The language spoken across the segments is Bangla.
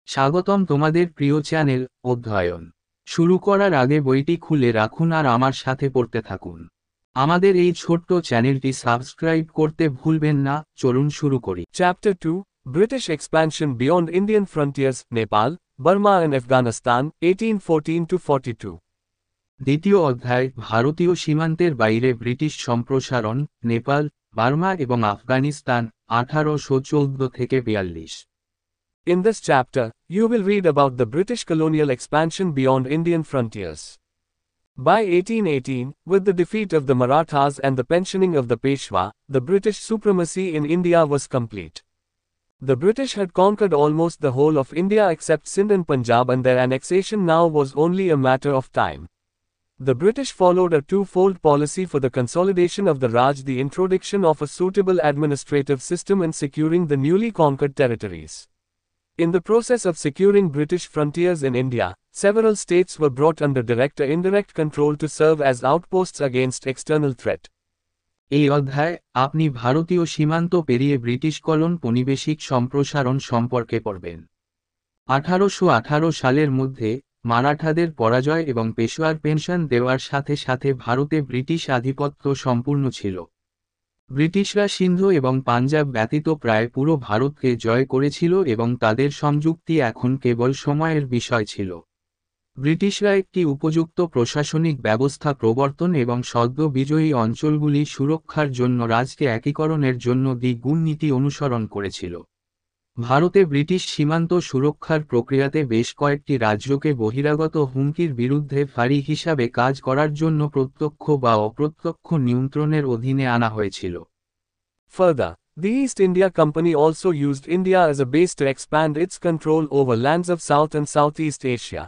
স্বাগতম তোমাদের প্রিয় চ্যানেল অধ্যয়ন শুরু করার আগে বইটি খুলে রাখুন আর আমার সাথে পড়তে থাকুন। আমাদের এই ছোট্ট চ্যানেলটি সাবস্ক্রাইব করতে ভুলবেন না। চলুন শুরু করি। Chapter 2 British Expansion Beyond Indian Frontiers, Nepal, Burma and Afghanistan, 1814 42. দ্বিতীয় অধ্যায় ভারতীয় সীমান্তের বাইরে ব্রিটিশ সম্প্রসারণ, নেপাল, বার্মা এবং Afghanistan, 1814-42। In this chapter, you will read about the British colonial expansion beyond Indian frontiers. By 1818, with the defeat of the Marathas and the pensioning of the Peshwa, the British supremacy in India was complete. The British had conquered almost the whole of India except Sindh and Punjab, and their annexation now was only a matter of time. The British followed a two-fold policy for the consolidation of the Raj, the introduction of a suitable administrative system, and securing the newly conquered territories. In the process of securing British frontiers in India, several states were brought under direct or indirect control to serve as outposts against external threat. এই অধ্যায়ে আপনি ভারতীয় সীমান্ত পেরিয়ে ব্রিটিশ কলোন পনিবেশিক সম্প্রসারণ সম্পর্কে পড়বেন। 1818 সালের মধ্যে মারাঠাদের পরাজয় এবং পেশোয়ার পেনশন দেওয়ার সাথে সাথে ভারতে ব্রিটিশ আধিপত্য সম্পূর্ণ ছিল। ব্রিটিশরা সিন্ধু এবং পাঞ্জাব ব্যতীত প্রায় পুরো ভারতকে জয় করেছিল এবং তাদের সংযুক্তি এখন কেবল সময়ের বিষয় ছিল। ব্রিটিশরা একটি উপযুক্ত প্রশাসনিক ব্যবস্থা প্রবর্তন এবং সদ্য বিজয়ী অঞ্চলগুলি সুরক্ষার জন্য রাজকে একীকরণের জন্য দ্বিগুণ নীতি অনুসরণ করেছিল। ভারতে ব্রিটিশ সীমান্ত সুরক্ষার প্রক্রিয়াতে বেশ কয়েকটি রাজ্যকে বহিরাগত হুমকির বিরুদ্ধে ফাঁড়ি হিসাবে কাজ করার জন্য প্রত্যক্ষ বা অপ্রত্যক্ষ নিয়ন্ত্রণের অধীনে আনা হয়েছিল। Further, the East India Company also used India as a base to expand its control over lands of South and Southeast Asia.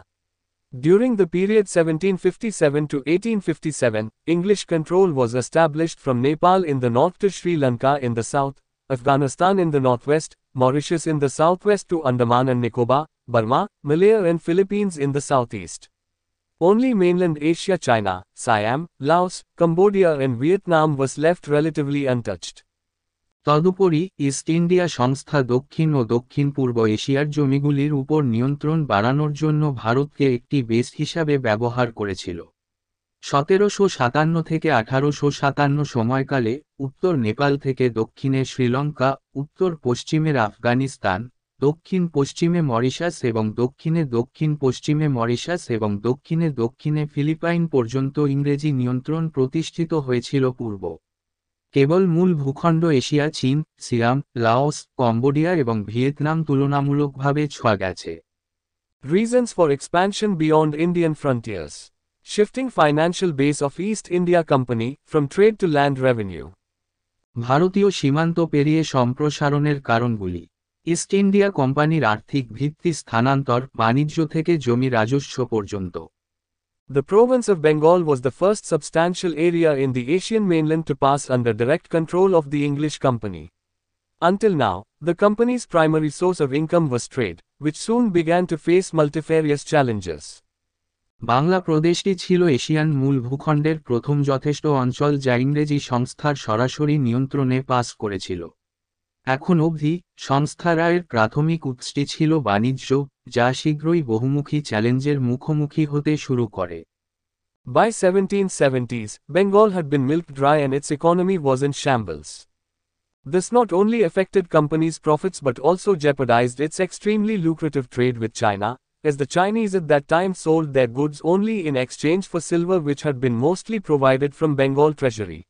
During the period 1757 to 1857, English control was established from Nepal in the north to Sri Lanka in the south, Afghanistan in the northwest, Mauritius in the southwest to Andaman and Nicobar, Burma, Malaya and Philippines in the southeast. Only mainland Asia, China, Siam, Laos, Cambodia and Vietnam was left relatively untouched. তদুপরি ইস্ট ইন্ডিয়া সংস্থা দক্ষিণ ও দক্ষিণ পূর্ব এশিয়ার জমিগুলির উপর নিয়ন্ত্রণ বাড়ানোর জন্য ভারতকে একটি বেস হিসাবে ব্যবহার করেছিল। 1757 থেকে 1857 সময়কালে উত্তর নেপাল থেকে দক্ষিণে শ্রীলঙ্কা, উত্তর পশ্চিমের আফগানিস্তান, দক্ষিণ পশ্চিমে মরিশাস এবং দক্ষিণে দক্ষিণ পশ্চিমে মরিশাস এবং দক্ষিণে দক্ষিণে ফিলিপাইন পর্যন্ত ইংরেজি নিয়ন্ত্রণ প্রতিষ্ঠিত হয়েছিল। পূর্ব কেবল মূল ভূখণ্ড এশিয়া, চীন, সিয়াম, লাওস, কম্বোডিয়া এবং ভিয়েতনাম তুলনামূলকভাবে ছোঁয়া গেছে। Reasons for expansion beyond Indian frontiers. Shifting financial base of East India Company from trade to land revenue. ভারতীয় সীমান্ত পেরিয়ে সম্প্রসারণের কারণগুলি। ইস্ট ইন্ডিয়া কোম্পানির আর্থিক ভিত্তি স্থানান্তর, বাণিজ্য থেকে জমি রাজস্ব পর্যন্ত। The province of Bengal was the first substantial area in the Asian mainland to pass under direct control of the English company. Until now, the company's primary source of income was trade, which soon began to face multifarious challenges. Bangla প্রদেশটি ছিল এশিয়ান মূল ভূখণ্ডের প্রথম যথেষ্ট অঞ্চল যা ইংরেজি সংস্থার সরাসরি নিয়ন্ত্রণে পাস করেছিল। এখন অবধি সংস্থার আয়ের প্রাথমিক উৎসটি ছিল বাণিজ্য, যা শীঘ্রই বহুমুখী চ্যালেঞ্জের মুখোমুখি হতে শুরু করে। By 1770s, Bengal had been milked dry and its economy was in shambles. This not only affected company's profits but also jeopardized its extremely lucrative trade with China, as the Chinese at that time sold their goods only in exchange for silver which had been mostly provided from Bengal treasury.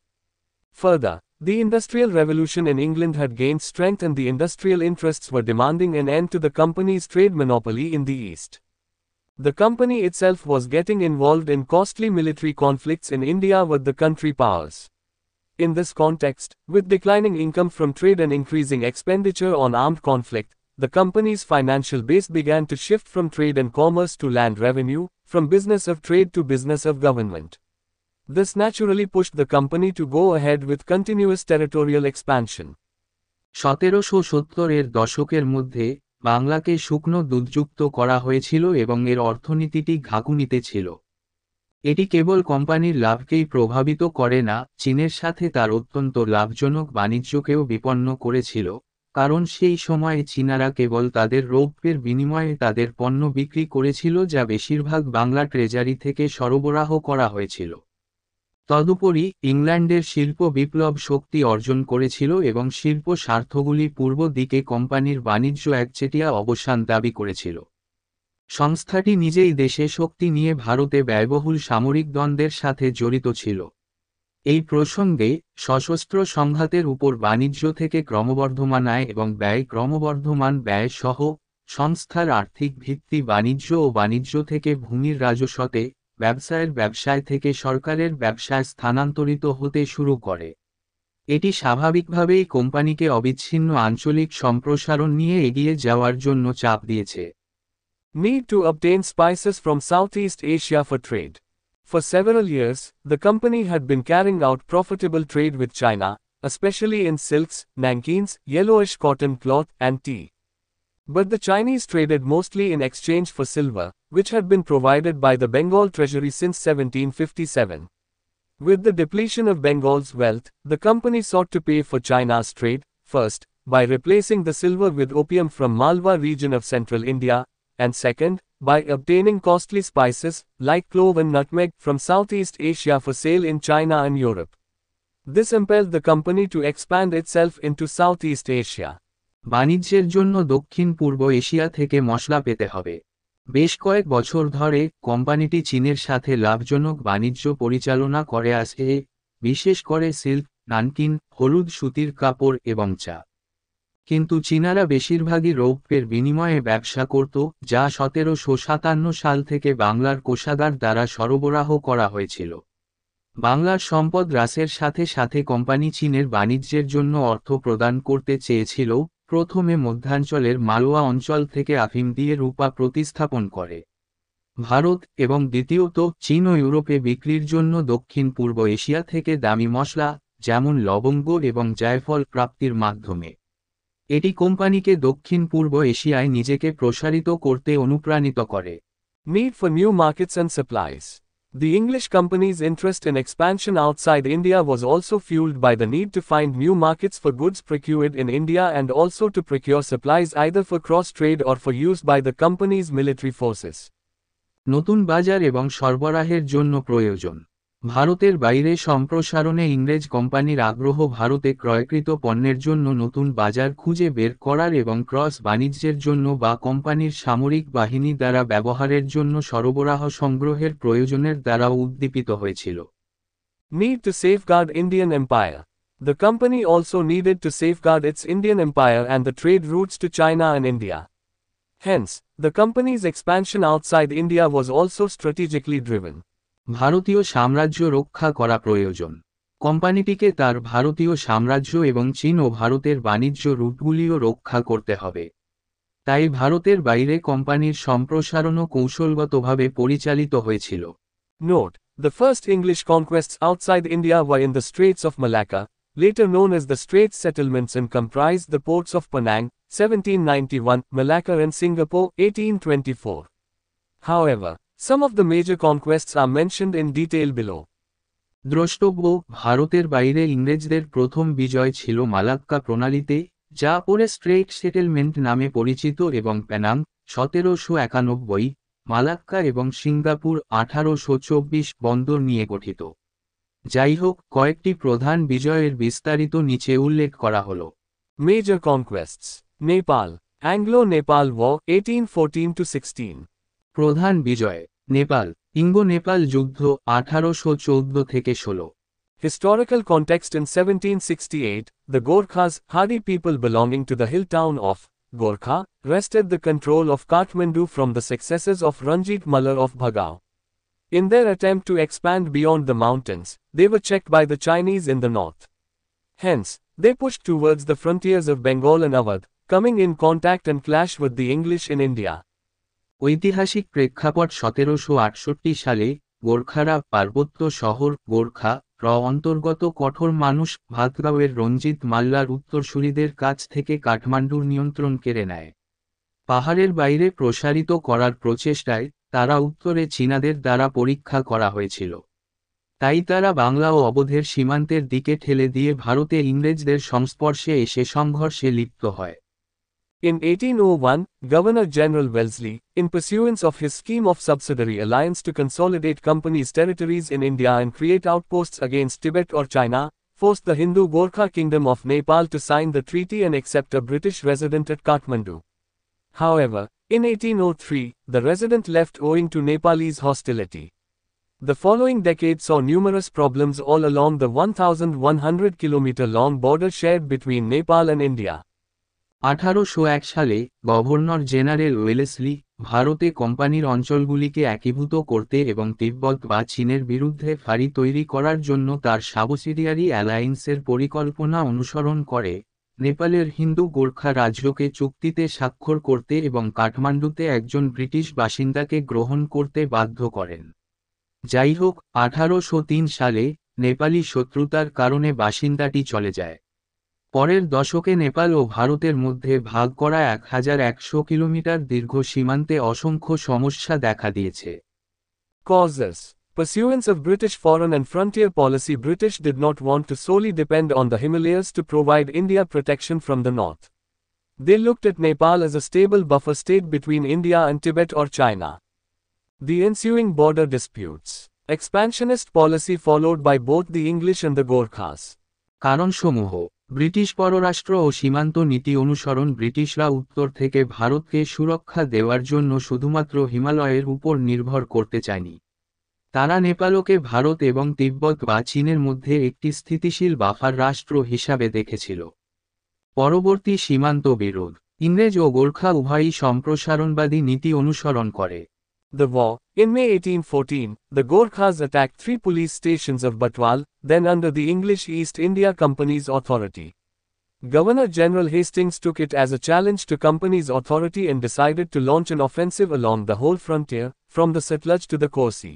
Further, the Industrial Revolution in England had gained strength and the industrial interests were demanding an end to the company's trade monopoly in the East. The company itself was getting involved in costly military conflicts in India with the country powers. In this context, with declining income from trade and increasing expenditure on armed conflict, the company's financial base began to shift from trade and commerce to land revenue, from business of trade to business of government. This naturally pushed the company to go ahead with continuous territorial expansion. 1770 এর দশকের মধ্যে বাংলাকে শুকনো দুধযুক্ত করা হয়েছিল এবং এর অর্থনীতিটি ঘাকুনিতে ছিল। এটি কেবল কোম্পানির লাভকেই প্রভাবিত করে না, চীনের সাথে তার অত্যন্ত লাভজনক বাণিজ্যকেও বিপন্ন করেছিল, কারণ সেই সময়ে চীনারা কেবল তাদের রৌপ্যের বিনিময়ে তাদের পণ্য বিক্রি করেছিল যা বেশিরভাগ বাংলা ট্রেজারি থেকে সরবরাহ করা হয়েছিল। তদুপরি ইংল্যান্ডের শিল্প বিপ্লব শক্তি অর্জন করেছিল এবং শিল্প স্বার্থগুলি পূর্ব দিকে কোম্পানির বাণিজ্য একচেটিয়া অবসান দাবি করেছিল। সংস্থাটি নিজেই দেশে শক্তি নিয়ে ভারতে ব্যয়বহুল সামরিক দ্বন্দ্বের সাথে জড়িত ছিল। এই প্রসঙ্গে সশস্ত্র সংঘাতের উপর বাণিজ্য থেকে ক্রমবর্ধমান আয় এবং ব্যয় ক্রমবর্ধমান ব্যয় সহ সংস্থার আর্থিক ভিত্তি বাণিজ্য ও বাণিজ্য থেকে ভূমির রাজস্বতে ব্যবসায়ের ব্যবসায় থেকে সরকারের ব্যবসায় স্থানান্তরিত হতে শুরু করে। এটি স্বাভাবিকভাবেই কোম্পানিকে অবিচ্ছিন্ন আঞ্চলিক সম্প্রসারণ নিয়ে এগিয়ে যাওয়ার জন্য চাপ দিয়েছে। Need to obtain spices from Southeast Asia for trade. For several years, the company had been carrying out profitable trade with China, especially in silks, nankeens, yellowish cotton cloth, and tea. But the Chinese traded mostly in exchange for silver, which had been provided by the Bengal treasury since 1757. With the depletion of Bengal's wealth, the company sought to pay for China's trade, first, by replacing the silver with opium from Malwa region of central India, and second, by obtaining costly spices, like clove and nutmeg, from Southeast Asia for sale in China and Europe. This impelled the company to expand itself into Southeast Asia. বাণিজ্যের জন্য দক্ষিণ পূর্ব এশিয়া থেকে মশলা পেতে হবে। বেশ কয়েক বছর ধরে কোম্পানিটি চীনের সাথে লাভজনক বাণিজ্য পরিচালনা করে আসছে, বিশেষ করে সিল্ক, নানকিন, হলুদ সুতির কাপড় এবং চা। কিন্তু চীনারা বেশিরভাগই রৌপ্যের বিনিময়ে ব্যবসা করত, যা 1757 সাল থেকে বাংলার কোষাগার দ্বারা সরবরাহ করা হয়েছিল। বাংলার সম্পদ হ্রাসের সাথে সাথে কোম্পানি চীনের বাণিজ্যের জন্য অর্থ প্রদান করতে চেয়েছিল। প্রথমে মধ্যাঞ্চলের মালওয়া অঞ্চল থেকে আফিম দিয়ে রূপা প্রতিস্থাপন করে ভারত এবং দ্বিতীয়ত চীন ও ইউরোপে বিক্রির জন্য দক্ষিণ পূর্ব এশিয়া থেকে দামি মশলা যেমন লবঙ্গ এবং জায়ফল প্রাপ্তির মাধ্যমে। এটি কোম্পানিকে দক্ষিণ পূর্ব এশিয়ায় নিজেকে প্রসারিত করতে অনুপ্রাণিত করে। Need for new markets and supplies. The English company's interest in expansion outside India was also fueled by the need to find new markets for goods procured in India and also to procure supplies either for cross-trade or for use by the company's military forces. নতুন বাজার এবং সরবরাহের জন্য প্রয়োজন। ভারতের বাইরে সম্প্রসারণে ইংরেজ কোম্পানির আগ্রহ ভারতে ক্রয়কৃত পণ্যের জন্য নতুন বাজার খুঁজে বের করার এবং ক্রস বাণিজ্যের জন্য বা কোম্পানির সামরিক বাহিনী দ্বারা ব্যবহারের জন্য সরবরাহ সংগ্রহের প্রয়োজনের দ্বারা উদ্দীপিত হয়েছিল। Need to safeguard Indian Empire. The company also needed to safeguard its Indian Empire and the trade routes to China and India. Hence, the company's expansion outside India was also strategically driven. ভারতীয় সাম্রাজ্য রক্ষা করা প্রয়োজন। কোম্পানিটিকে তার ভারতীয় সাম্রাজ্য এবং চীন ও ভারতের বাণিজ্য রুটগুলিও রক্ষা করতে হবে। তাই ভারতের বাইরে কোম্পানির সম্প্রসারণও কৌশলগতভাবে পরিচালিত হয়েছিল। Note: the first English conquests outside India were in the Straits of Malacca, later known as the Straits Settlements, and comprised the ports of Penang, 1791, Malacca and Singapore, 1824. However, some of the major conquests are mentioned in detail below. দ্রষ্টব্য: ভারতের বাইরে ইংরেজদের প্রথম বিজয় ছিল মালাক্কা প্রণালীতে, যা পরে স্ট্রেইট সেটেলমেন্ট নামে পরিচিত, এবং পেনাং 1791, মালাক্কা এবং সিঙ্গাপুর 1824 বন্দর নিয়ে গঠিত। যাই হোক, কয়েকটি প্রধান বিজয়ের বিস্তারিত নিচে উল্লেখ করা হল। Major conquests: Nepal, Anglo-Nepal War, 1814-16. প্রধান বিজয়: নেপাল, ইঙ্গো-নেপাল যুদ্ধ 1814-16। Historical context: in 1768, the Gorkhas, hardy people belonging to the hill town of Gorkha, wrested the control of Kathmandu from the successors of Ranjit Mallar of Bhagao. In their attempt to expand beyond the mountains, they were checked by the Chinese in the north. Hence, they pushed towards the frontiers of Bengal and Awadh, coming in contact and clash with the English in India. ঐতিহাসিক প্রেক্ষাপট: 1768 সালে গোর্খারা পার্বত্য শহর গোর্খা অন্তর্গত কঠোর মানুষ ভাতগাঁওয়ের রঞ্জিত মাল্লার উত্তরসূরিদের কাছ থেকে কাঠমান্ডুর নিয়ন্ত্রণ কেড়ে নেয়। পাহাড়ের বাইরে প্রসারিত করার প্রচেষ্টায় তারা উত্তরে চীনাদের দ্বারা পরীক্ষা করা হয়েছিল। তাই তারা বাংলা ও অবধের সীমান্তের দিকে ঠেলে দিয়ে ভারতে ইংরেজদের সংস্পর্শে এসে সংঘর্ষে লিপ্ত হয়। In 1801, Governor-General Wellesley, in pursuance of his scheme of subsidiary alliance to consolidate company's territories in India and create outposts against Tibet or China, forced the Hindu Gorkha Kingdom of Nepal to sign the treaty and accept a British resident at Kathmandu. However, in 1803, the resident left owing to Nepalese hostility. The following decade saw numerous problems all along the 1,100-kilometer-long border shared between Nepal and India. 1801 সালে গভর্নর জেনারেল ওয়েলেসলি ভারতে কোম্পানির অঞ্চলগুলিকে একীভূত করতে এবং তিব্বত বা চীনের বিরুদ্ধে ফাঁড়ি তৈরি করার জন্য তার সাবসিডিয়ারি অ্যালায়েন্সের পরিকল্পনা অনুসরণ করে নেপালের হিন্দু গোর্খা রাজ্যকে চুক্তিতে স্বাক্ষর করতে এবং কাঠমান্ডুতে একজন ব্রিটিশ বাসিন্দাকে গ্রহণ করতে বাধ্য করেন। যাই হোক, 1803 সালে নেপালি শত্রুতার কারণে বাসিন্দাটি চলে যায়। পরের দশকে নেপাল ও ভারতের মধ্যে ভাগ করা 1100 কিলোমিটার দীর্ঘ সীমান্তে অসংখ্য সমস্যা দেখা দিয়েছে। Causes. Pursuance of British foreign and frontier policy. British did not want to solely depend on the Himalayas to provide India protection from the north. They looked at Nepal as a stable buffer state between India and Tibet or China. The ensuing border disputes. Expansionist policy followed by both the English and the Gorkhas. কারণসমূহ: ব্রিটিশ পররাষ্ট্র ও সীমান্ত নীতি অনুসরণ। ব্রিটিশরা উত্তর থেকে ভারতকে সুরক্ষা দেওয়ার জন্য শুধুমাত্র হিমালয়ের উপর নির্ভর করতে চায়নি। তারা নেপালকে ভারত এবং তিব্বত বা চীনের মধ্যে একটি স্থিতিশীল বাফার রাষ্ট্র হিসাবে দেখেছিল। পরবর্তী সীমান্ত বিরোধ: ইংরেজ ও গোর্খা উভয়ই সম্প্রসারণবাদী নীতি অনুসরণ করে। The war. In May 1814, the Gorkhas attacked 3 police stations of Batwal, then under the English East India Company's authority. Governor-General Hastings took it as a challenge to company's authority and decided to launch an offensive along the whole frontier, from the Satluj to the Kosi.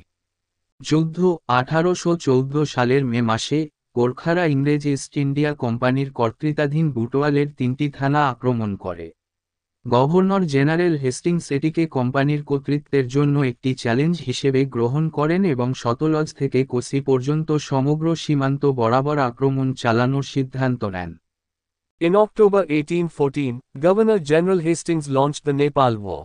যুদ্ধ: 1814 সালের মে মাসে গোর্খারা ইংরেজ ইস্ট ইন্ডিয়া কোম্পানির কর্তৃত্বাধীন বুটওয়ালের 3টি থানা আক্রমণ করে। গভর্নর জেনারেল হেস্টিংস এটিকে কোম্পানির কর্তৃত্বের জন্য একটি চ্যালেঞ্জ হিসেবে গ্রহণ করেন এবং সতলজ থেকে কোসি পর্যন্ত সমগ্র সীমান্ত বরাবর আক্রমণ চালানোর সিদ্ধান্ত নেন। In October 1814, Governor-General Hastings launched the Nepal War.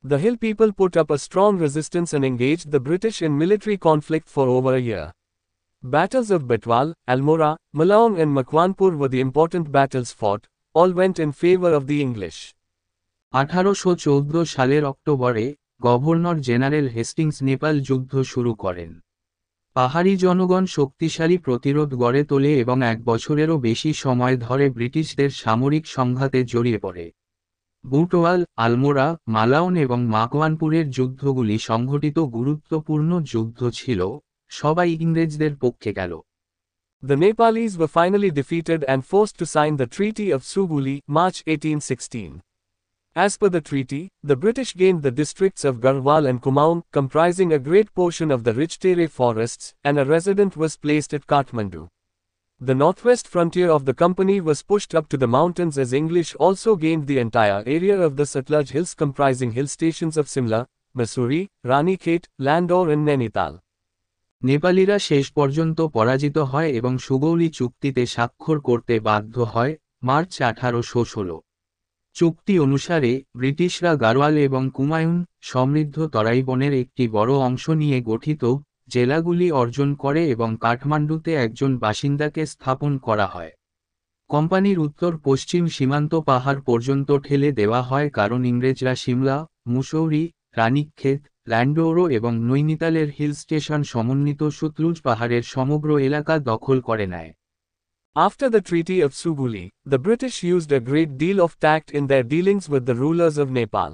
The hill people put up a strong resistance and engaged the British in military conflict for over a year. Battles of Betwal, Almora, Malaung and Makwanpur were the important battles fought. All went in favor of the English. 1814 সালের অক্টোবরে গভর্নর জেনারেল হেস্টিংস নেপাল যুদ্ধ শুরু করেন। পাহাড়ি জনগণ শক্তিশালী প্রতিরোধ গড়ে তোলে এবং 1 বছরেরও বেশি সময় ধরে ব্রিটিশদের সামরিক সংঘাতে জড়িয়ে পড়ে। বুটওয়াল, আলমোড়া, মালাউন এবং মাকওয়ানপুরের যুদ্ধগুলি সংঘটিত গুরুত্বপূর্ণ যুদ্ধ ছিল, সবাই ইংরেজদের পক্ষে গেল। The Nepalis were finally defeated and forced to sign the Treaty of Suguli, March 1816. As per the treaty, the British gained the districts of Garhwal and Kumaon, comprising a great portion of the rich Tere forests, and a resident was placed at Kathmandu. The northwest frontier of the company was pushed up to the mountains as English also gained the entire area of the Satluj Hills comprising hill stations of Simla, Mussoorie, Ranikhet, Landor and Nainital. নেপালিরা শেষ পর্যন্ত পরাজিত হয় এবং সুগৌলি চুক্তিতে স্বাক্ষর করতে বাধ্য হয়, মার্চ 1816। চুক্তি অনুসারে ব্রিটিশরা গাড়োয়াল এবং কুমায়ুন, সমৃদ্ধ তরাই বনের একটি বড় অংশ নিয়ে গঠিত জেলাগুলি অর্জন করে এবং কাঠমান্ডুতে একজন বাসিন্দাকে স্থাপন করা হয়। কোম্পানির উত্তর পশ্চিম সীমান্ত পাহাড় পর্যন্ত ঠেলে দেওয়া হয় কারণ ইংরেজরা সিমলা, মুসৌরি, রানীক্ষেত, ল্যান্ডোরো এবং নৈনিতালের হিল স্টেশন সমন্বিত সতলুজ পাহাড়ের সমগ্র এলাকা দখল করে নেয়। After the Treaty of Suguli, the British used a great deal of tact in their dealings with the rulers of Nepal.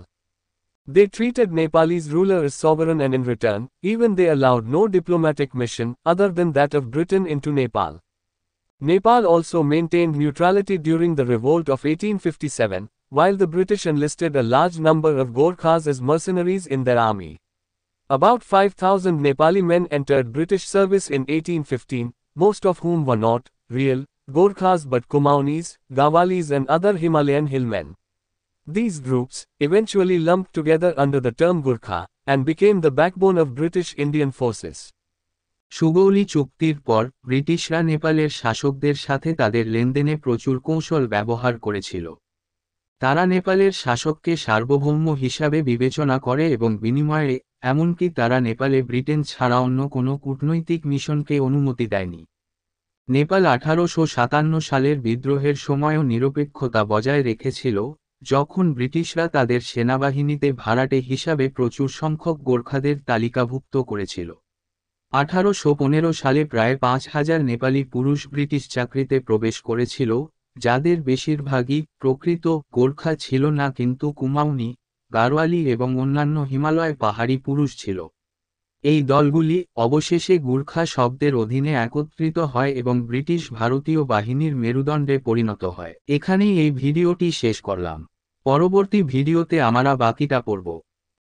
They treated Nepalese ruler as sovereign and in return, even they allowed no diplomatic mission other than that of Britain into Nepal. Nepal also maintained neutrality during the revolt of 1857, while the British enlisted a large number of Gorkhas as mercenaries in their army. About 5,000 Nepali men entered British service in 1815, most of whom were not real Gorkhas but Kumaunis, Gawalis and other Himalayan hillmen. These groups, eventually lumped together under the term Gurkha, and became the backbone of British Indian forces. Sugauli চুক্তির পর ব্রিটিশরা নেপালের শাসকদের সাথে তাদের লেনদেনে প্রচুর কৌশল ব্যবহার করেছিল। তারা নেপালের শাসককে সার্বভৌম হিসাবে বিবেচনা করে এবং বিনিময়ে এমনকি তারা নেপালে ব্রিটেন ছাড়া অন্য কোনো কূটনৈতিক মিশনকে অনুমতি দেয়নি। নেপাল 1857 সালের বিদ্রোহের সময়ও নিরপেক্ষতা বজায় রেখেছিল, যখন ব্রিটিশরা তাদের সেনাবাহিনীতে ভাড়াটে হিসাবে প্রচুর সংখ্যক গোর্খাদের তালিকাভুক্ত করেছিল। 1815 সালে প্রায় 5000 নেপালি পুরুষ ব্রিটিশ চাকরিতে প্রবেশ করেছিল, যাদের বেশিরভাগই প্রকৃত গোর্খা ছিল না কিন্তু কুমাউনি, গাড়োয়ালি এবং অন্যান্য হিমালয় পাহাড়ি পুরুষ ছিল। এই দলগুলি অবশেষে গুর্খা শব্দের অধীনে একত্রিত হয় এবং ব্রিটিশ ভারতীয় বাহিনীর মেরুদণ্ডে পরিণত হয়। এখানেই এই ভিডিওটি শেষ করলাম। পরবর্তী ভিডিওতে আমরা বাকিটা পড়ব।